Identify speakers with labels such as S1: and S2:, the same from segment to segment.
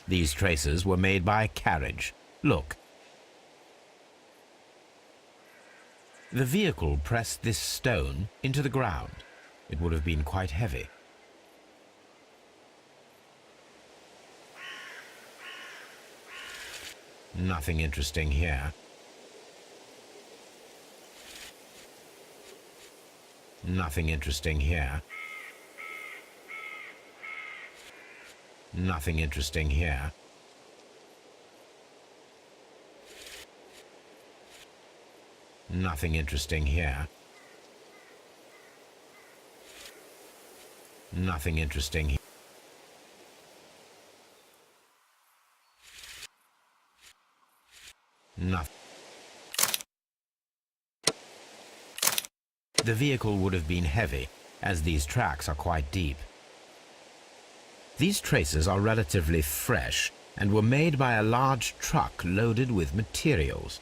S1: These traces were made by a carriage. Look. The vehicle pressed this stone into the ground. It would have been quite heavy. Nothing interesting here. Nothing interesting here. Nothing interesting here. Nothing interesting here. Nothing interesting here. Nothing. The vehicle would have been heavy, as these tracks are quite deep. These traces are relatively fresh and were made by a large truck loaded with materials.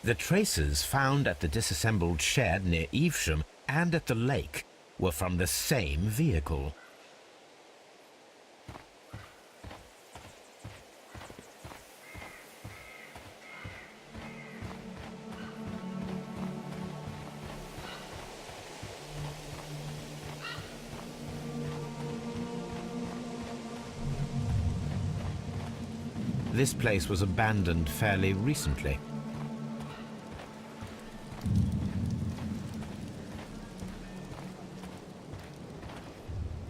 S1: The traces found at the disassembled shed near Evesham and at the lake were from the same vehicle. This place was abandoned fairly recently.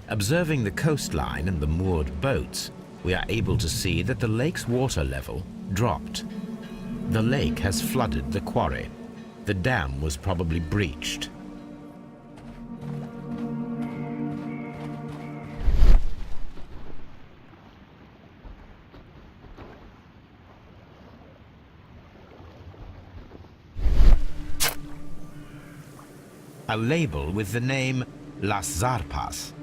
S1: Observing the coastline and the moored boats, we are able to see that the lake's water level dropped. The lake has flooded the quarry. The dam was probably breached. A label with the name Las Zarpas.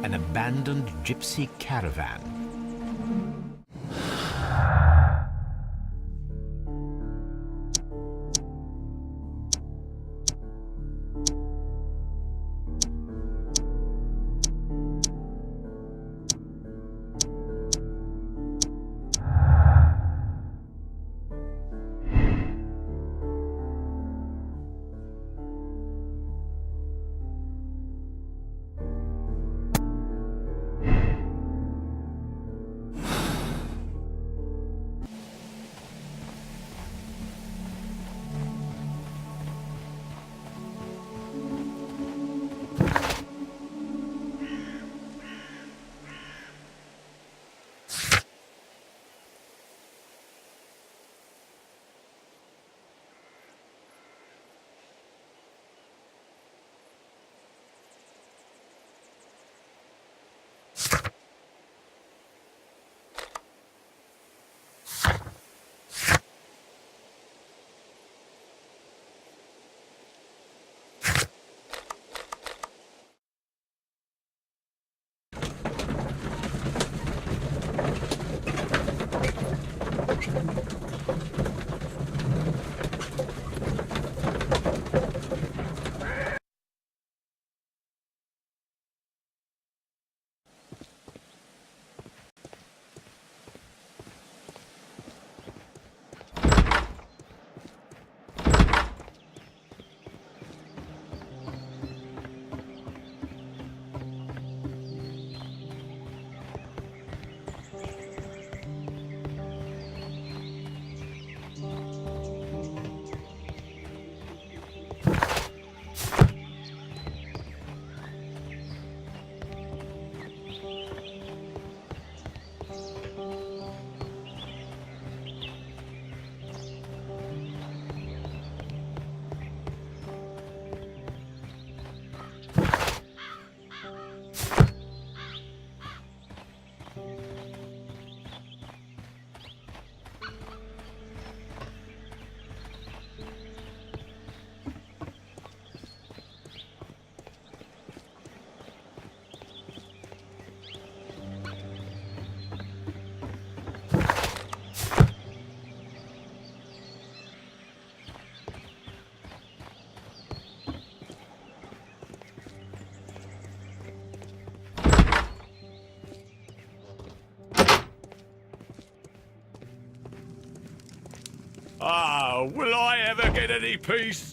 S1: An abandoned gypsy caravan.
S2: Ah, will I ever get any peace?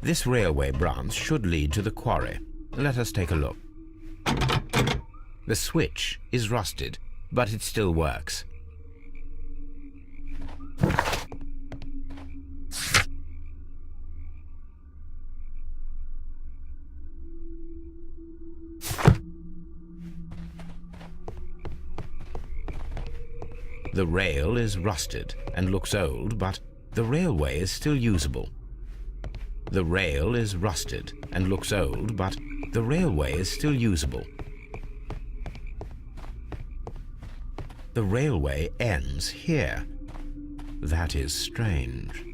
S1: This railway branch should lead to the quarry. Let us take a look. The switch is rusted, but it still works. The rail is rusted and looks old, but the railway is still usable. The rail is rusted and looks old, but the railway is still usable. The railway ends here. That is strange.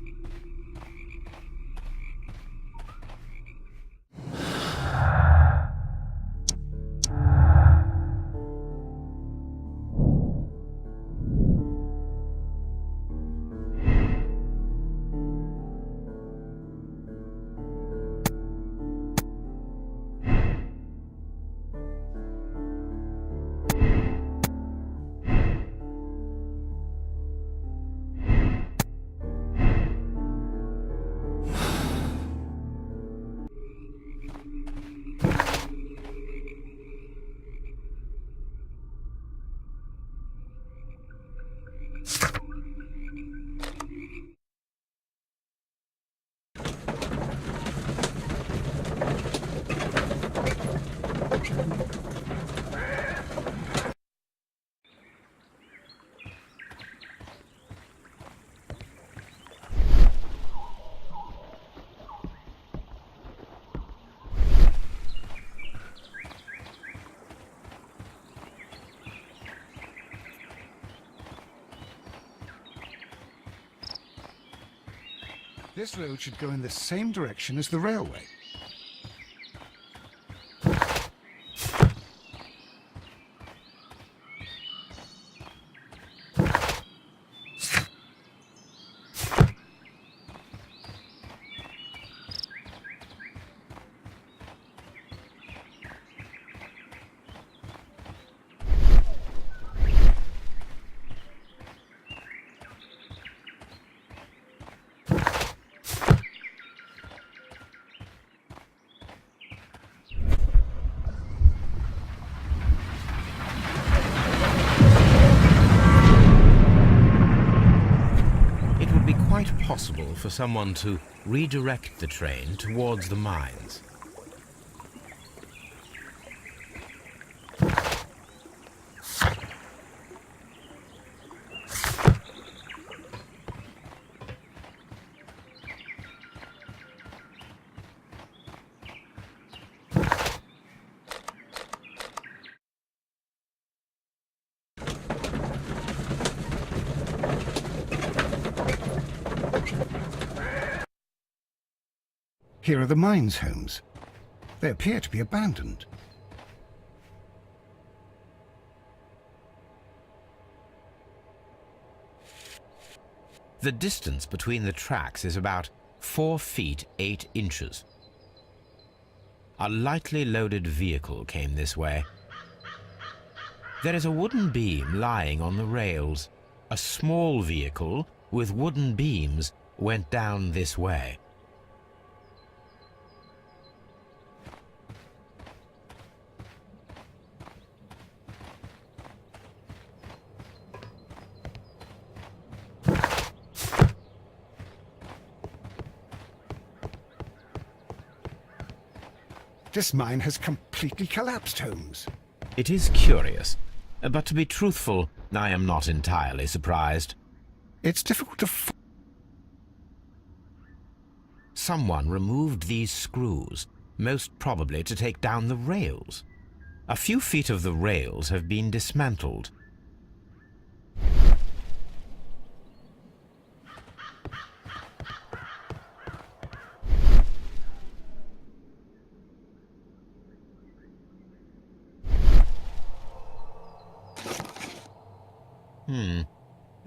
S3: This road should go in the same direction as the railway.
S1: for someone to redirect the train towards the mines.
S3: Here are the mines homes. They appear to be abandoned.
S1: The distance between the tracks is about 4 feet 8 inches. A lightly loaded vehicle came this way. There is a wooden beam lying on the rails. A small vehicle with wooden beams went down this way.
S3: This mine has completely collapsed, Holmes.
S1: It is curious, but to be truthful, I am not entirely surprised.
S3: It's difficult to
S1: Someone removed these screws, most probably to take down the rails. A few feet of the rails have been dismantled.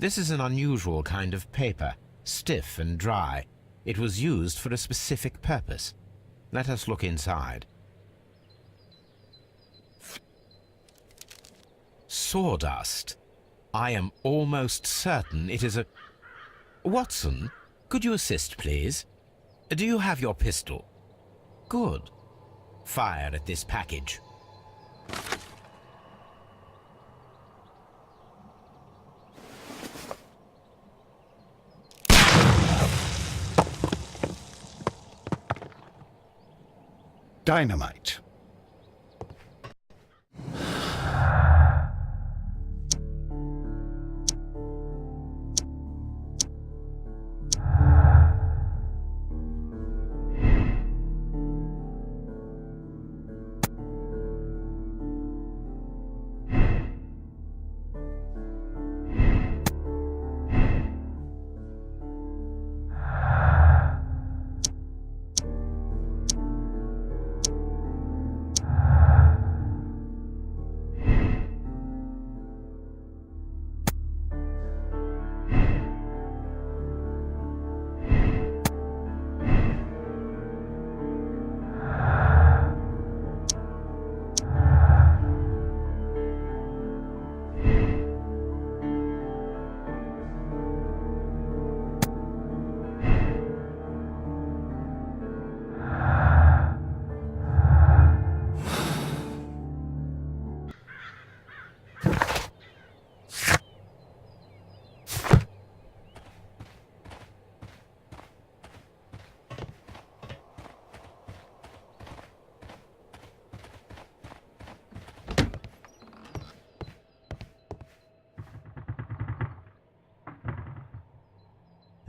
S1: This is an unusual kind of paper, stiff and dry. It was used for a specific purpose. Let us look inside. Sawdust. I am almost certain it is a... Watson, could you assist, please? Do you have your pistol? Good. Fire at this package.
S3: dynamite.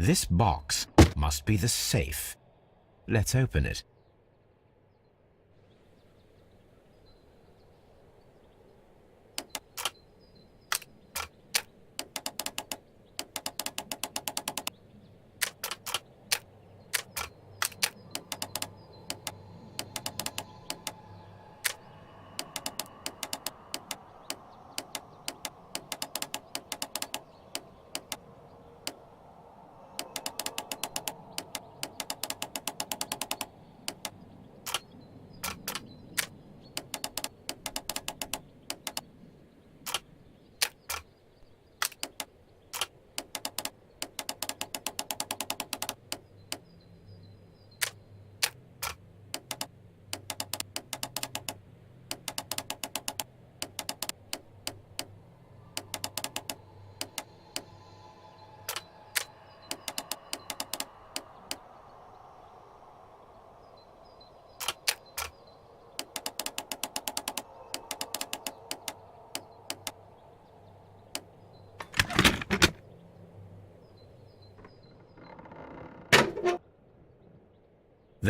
S1: This box must be the safe. Let's open it.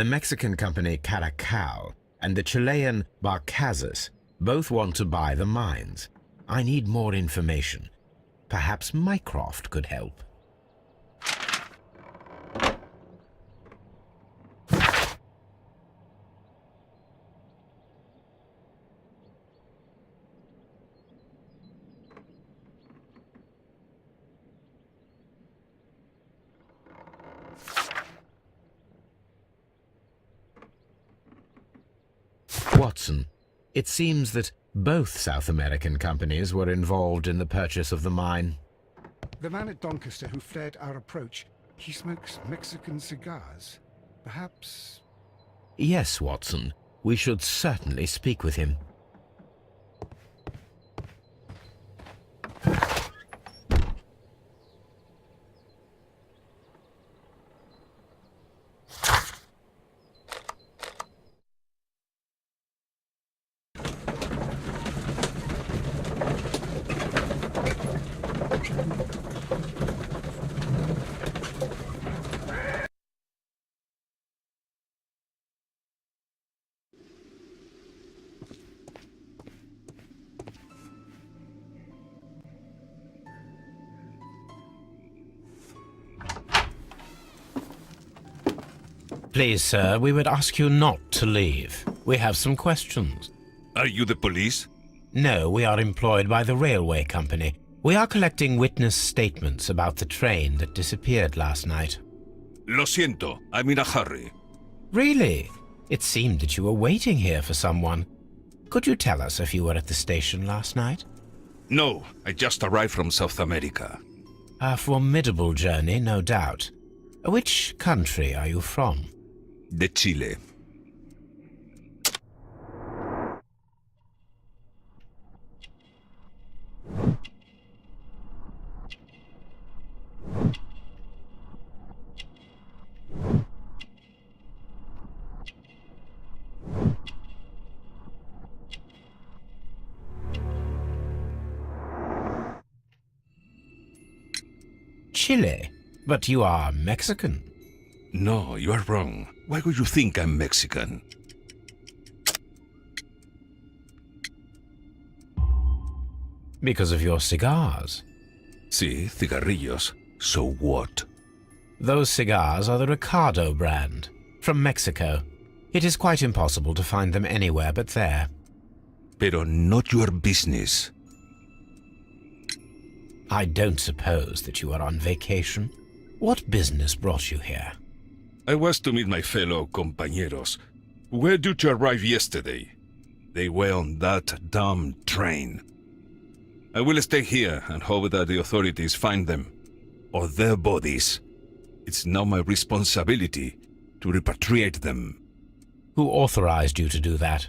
S1: The Mexican company Caracal and the Chilean Barcazas both want to buy the mines. I need more information. Perhaps Mycroft could help. Watson, it seems that both South American companies were involved in the purchase of the mine.
S3: The man at Doncaster who flared our approach, he smokes Mexican cigars. Perhaps...
S1: Yes, Watson. We should certainly speak with him. Please, sir, we would ask you not to leave. We have some questions.
S2: Are you the police?
S1: No, we are employed by the railway company. We are collecting witness statements about the train that disappeared last night.
S2: Lo siento, I'm in a hurry.
S1: Really? It seemed that you were waiting here for someone. Could you tell us if you were at the station last night?
S2: No, I just arrived from South America.
S1: A formidable journey, no doubt. Which country are you from?
S2: De Chile.
S1: Chile? But you are Mexican.
S2: No, you are wrong. Why would you think I'm Mexican?
S1: Because of your cigars.
S2: Sí, cigarrillos. So what?
S1: Those cigars are the Ricardo brand, from Mexico. It is quite impossible to find them anywhere but there.
S2: Pero not your business.
S1: I don't suppose that you are on vacation. What business brought you here?
S2: I was to meet my fellow compañeros, who were due to arrive yesterday. They were on that damn train. I will stay here and hope that the authorities find them, or their bodies. It's now my responsibility to repatriate them.
S1: Who authorized you to do that?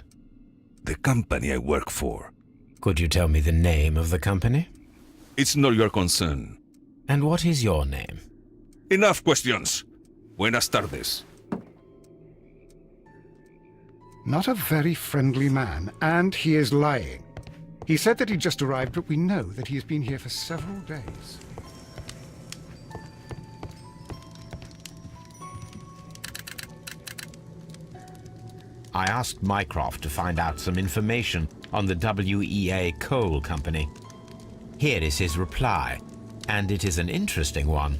S2: The company I work for.
S1: Could you tell me the name of the company?
S2: It's not your concern.
S1: And what is your name?
S2: Enough questions. Buenas tardes.
S3: Not a very friendly man, and he is lying. He said that he just arrived, but we know that he has been here for several days.
S1: I asked Mycroft to find out some information on the WEA Coal Company. Here is his reply, and it is an interesting one.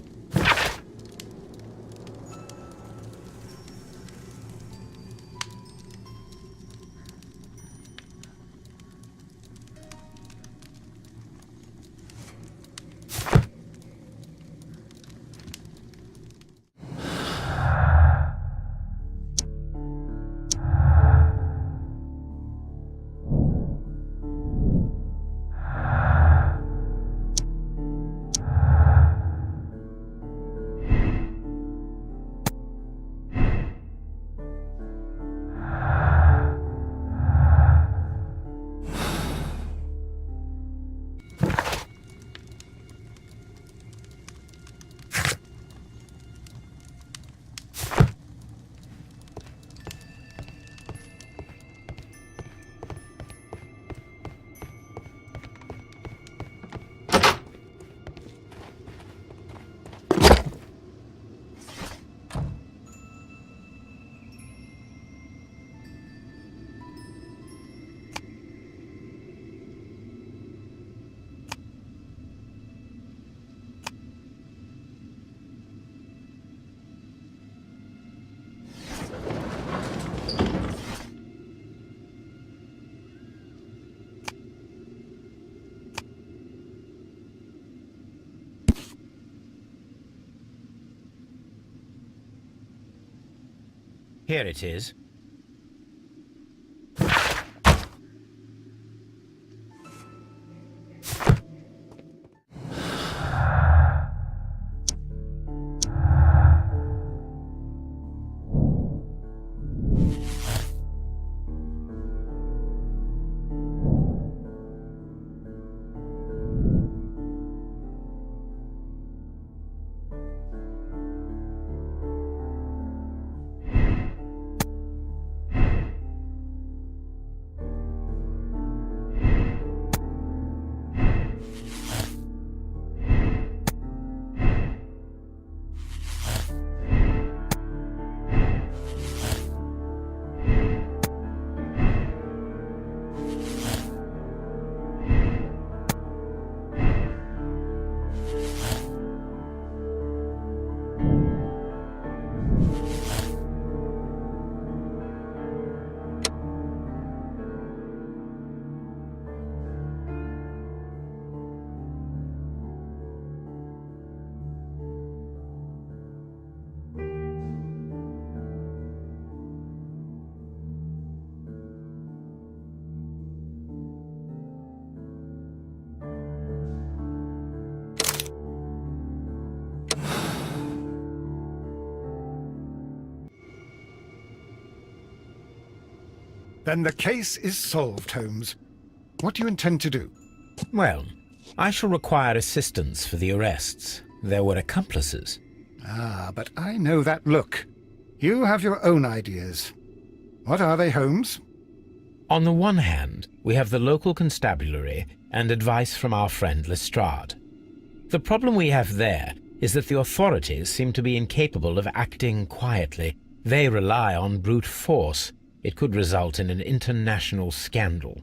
S1: Here it is.
S3: Then the case is solved, Holmes. What do you intend to do?
S1: Well, I shall require assistance for the arrests. There were accomplices.
S3: Ah, but I know that look. You have your own ideas. What are they, Holmes?
S1: On the one hand, we have the local constabulary and advice from our friend Lestrade. The problem we have there is that the authorities seem to be incapable of acting quietly. They rely on brute force. It could result in an international scandal.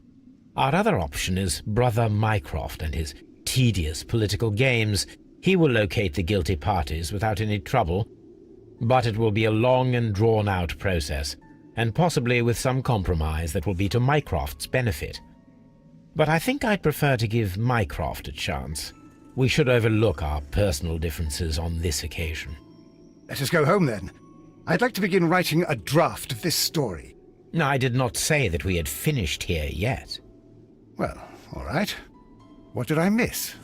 S1: Our other option is Brother Mycroft and his tedious political games. He will locate the guilty parties without any trouble, but it will be a long and drawn-out process, and possibly with some compromise that will be to Mycroft's benefit. But I think I'd prefer to give Mycroft a chance. We should overlook our personal differences on this occasion.
S3: Let us go home, then. I'd like to begin writing a draft of this story.
S1: I did not say that we had finished here yet.
S3: Well, all right. What did I miss?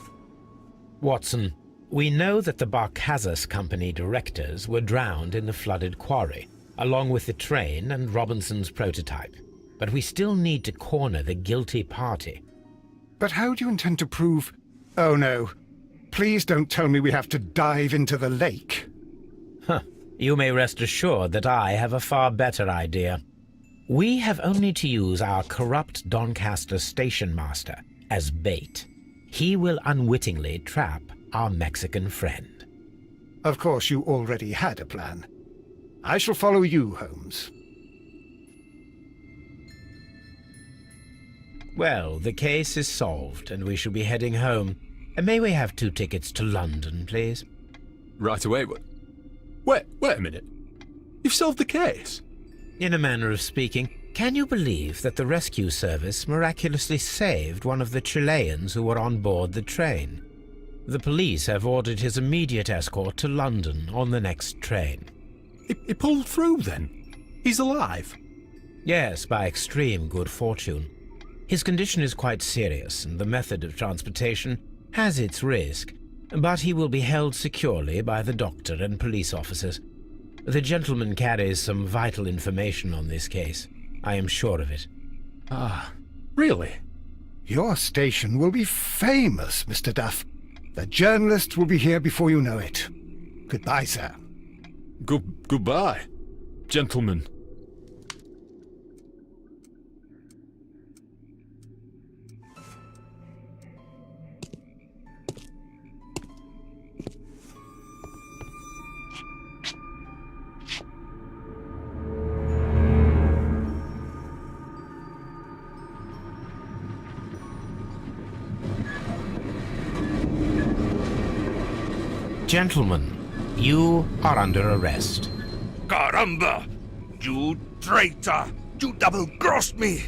S1: Watson, we know that the Barkazas Company directors were drowned in the flooded quarry, along with the train and Robinson's prototype. But we still need to corner the guilty party.
S3: But how do you intend to prove... Oh, no. Please don't tell me we have to dive into the lake.
S1: You may rest assured that I have a far better idea. We have only to use our corrupt Doncaster station master as bait. He will unwittingly trap our Mexican friend.
S3: Of course, you already had a plan. I shall follow you, Holmes.
S4: Well, the case is solved, and we shall be heading home. May we have 2 tickets to London, please?
S5: Right away. Wait a minute. You've solved the case?
S4: In a manner of speaking, can you believe that the rescue service miraculously saved one of the Chileans who were on board the train? The police have ordered his immediate escort to London on the next train.
S5: He pulled through, then? He's alive?
S4: Yes, by extreme good fortune. His condition is quite serious, and the method of transportation has its risk, but he will be held securely by the doctor and police officers. The gentleman carries some vital information on this case. I am sure of it.
S5: Ah, really?
S3: Your station will be famous, Mr. Duff. The journalists will be here before you know it. Goodbye, sir.
S5: Goodbye, gentlemen.
S1: Gentlemen, you are under arrest.
S2: Caramba! You traitor! You double-crossed me!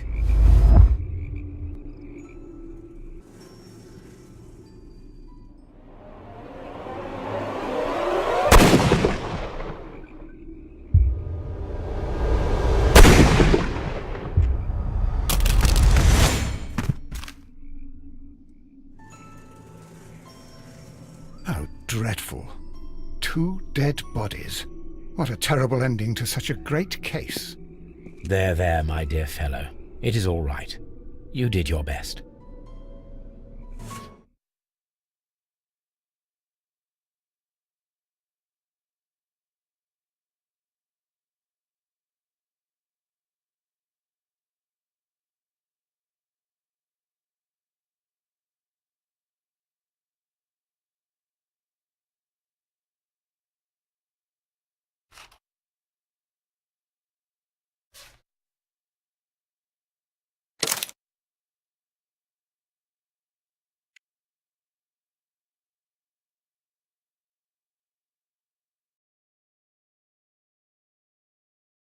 S3: dreadful. 2 dead bodies. What a terrible ending to such a great case.
S4: There, my dear fellow. It is all right. You did your best.